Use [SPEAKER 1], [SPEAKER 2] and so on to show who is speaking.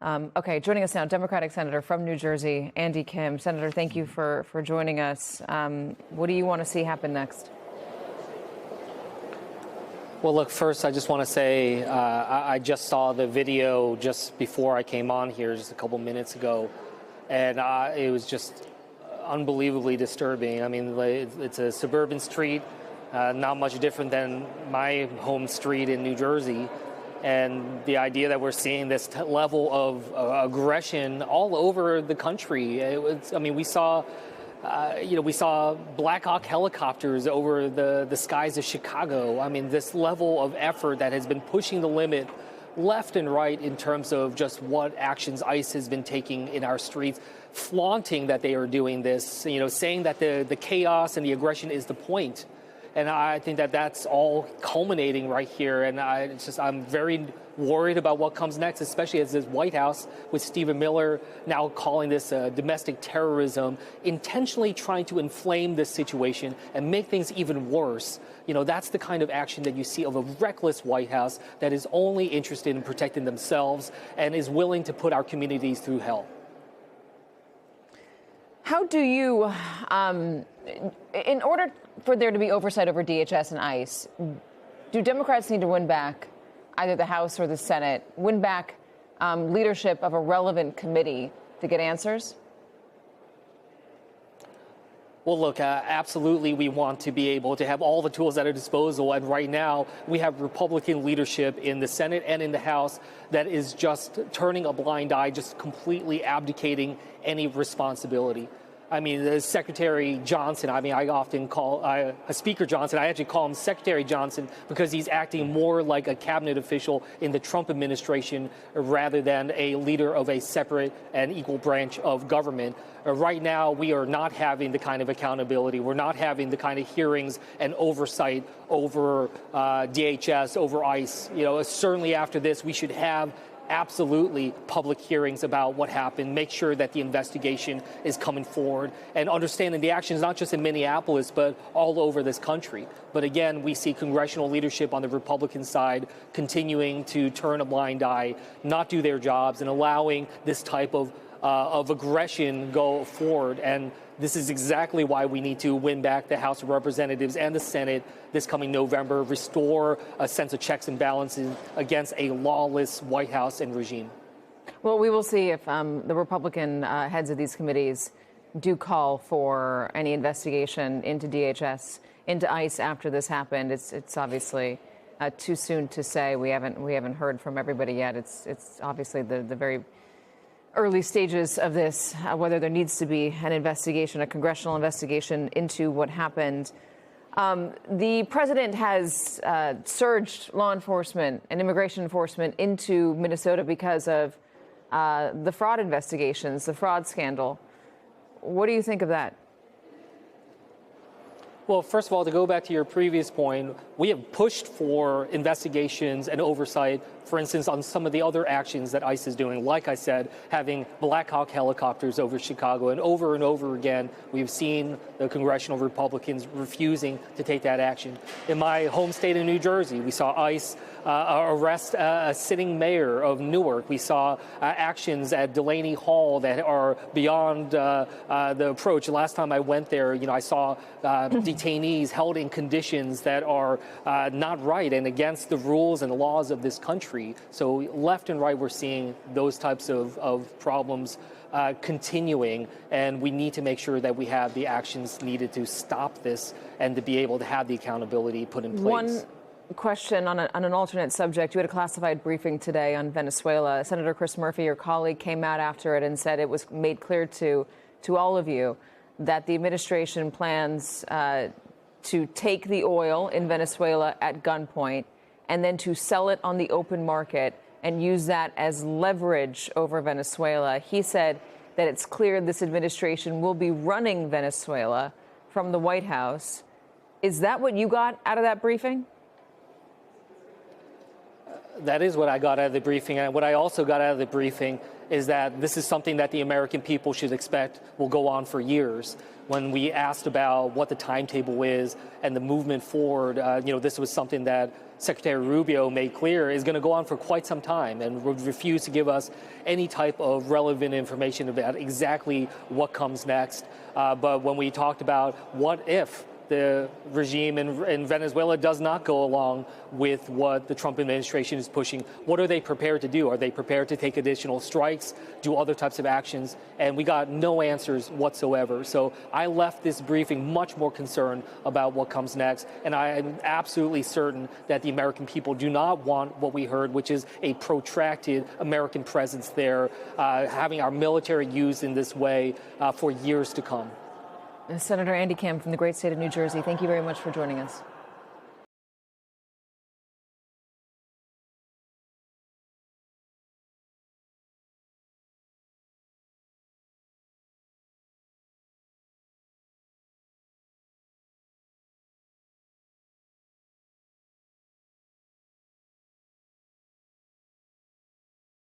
[SPEAKER 1] Okay, joining us now, Democratic Senator from New Jersey, Andy Kim. Senator, thank you for joining us. What do you want to see happen next?
[SPEAKER 2] Well, look, first, I just want to say I just saw the video just before I came on here just a couple minutes ago, and it was just unbelievably disturbing. I mean, it's a suburban street, not much different than my home street in New Jersey. And the idea that we're seeing this level of aggression all over the country. We saw we saw Black Hawk helicopters over the skies of Chicago. I mean, this level of effort that has been pushing the limit left and right in terms of just what actions ICE has been taking in our streets, flaunting that they are doing this, saying that the chaos and the aggression is the point. And I think that that's all culminating right here. And I'm very worried about what comes next, especially as this White House with Stephen Miller now calling this domestic terrorism, intentionally trying to inflame this situation and make things even worse. That's the kind of action that you see of a reckless White House that is only interested in protecting themselves and is willing to put our communities through hell.
[SPEAKER 1] How do you, in order for there to be oversight over DHS and ICE, do Democrats need to win back either the House or the Senate, win back leadership of a relevant committee to get answers?
[SPEAKER 2] Well, look, absolutely, we want to be able to have all the tools at our disposal. And right now, we have Republican leadership in the Senate and in the House that is just turning a blind eye, just completely abdicating any responsibility. I mean, the Secretary Johnson, I often call Speaker Johnson, I actually call him Secretary Johnson because he's acting more like a cabinet official in the Trump administration rather than a leader of a separate and equal branch of government. Right now, we are not having the kind of accountability. We're not having the kind of hearings and oversight over DHS, over ICE. Certainly after this, we should have absolutely public hearings about what happened, make sure that the investigation is coming forward, and understanding the actions not just in Minneapolis, but all over this country. But again, we see congressional leadership on the Republican side continuing to turn a blind eye, not do their jobs, and allowing this type of aggression go forward. And this is exactly why we need to win back the House of Representatives and the Senate this coming November, restore a sense of checks and balances against a lawless White House and regime.
[SPEAKER 1] Well, we will see if the Republican heads of these committees do call for any investigation into DHS, into ICE after this happened. It's obviously too soon to say. We haven't heard from everybody yet. It's obviously the very early stages of this, whether there needs to be an investigation, a congressional investigation into what happened. The president has surged law enforcement and immigration enforcement into Minnesota because of the fraud investigations, the fraud scandal. What do you think of that?
[SPEAKER 2] Well, first of all, to go back to your previous point, we have pushed for investigations and oversight, for instance, on some of the other actions that ICE is doing. Like I said, having Black Hawk helicopters over Chicago, and over again, we've seen the congressional Republicans refusing to take that action. In my home state of New Jersey, we saw ICE arrest a sitting mayor of Newark. We saw actions at Delaney Hall that are beyond the approach. Last time I went there, I saw detainees held in conditions that are not right and against the rules and the laws of this country. So left and right, we're seeing those types of problems continuing, and we need to make sure that we have the actions needed to stop this and to be able to have the accountability put in place.
[SPEAKER 1] One question on an alternate subject. You had a classified briefing today on Venezuela. Senator Chris Murphy, your colleague, came out after it and said it was made clear to all of you that the administration plans to take the oil in Venezuela at gunpoint and then to sell it on the open market and use that as leverage over Venezuela. He said that it's clear this administration will be running Venezuela from the White House. Is that what you got out of that briefing?
[SPEAKER 2] That is what I got out of the briefing. And what I also got out of the briefing is that this is something that the American people should expect will go on for years. When we asked about what the timetable is and the movement forward, this was something that Secretary Rubio made clear, is going to go on for quite some time and would refuse to give us any type of relevant information about exactly what comes next. But when we talked about what if the regime in Venezuela does not go along with what the Trump administration is pushing, what are they prepared to do? Are they prepared to take additional strikes, do other types of actions? And we got no answers whatsoever. So I left this briefing much more concerned about what comes next. And I am absolutely certain that the American people do not want what we heard, which is a protracted American presence there, having our military used in this way for years to come.
[SPEAKER 1] Senator Andy Kim from the great state of New Jersey, thank you very much for joining us.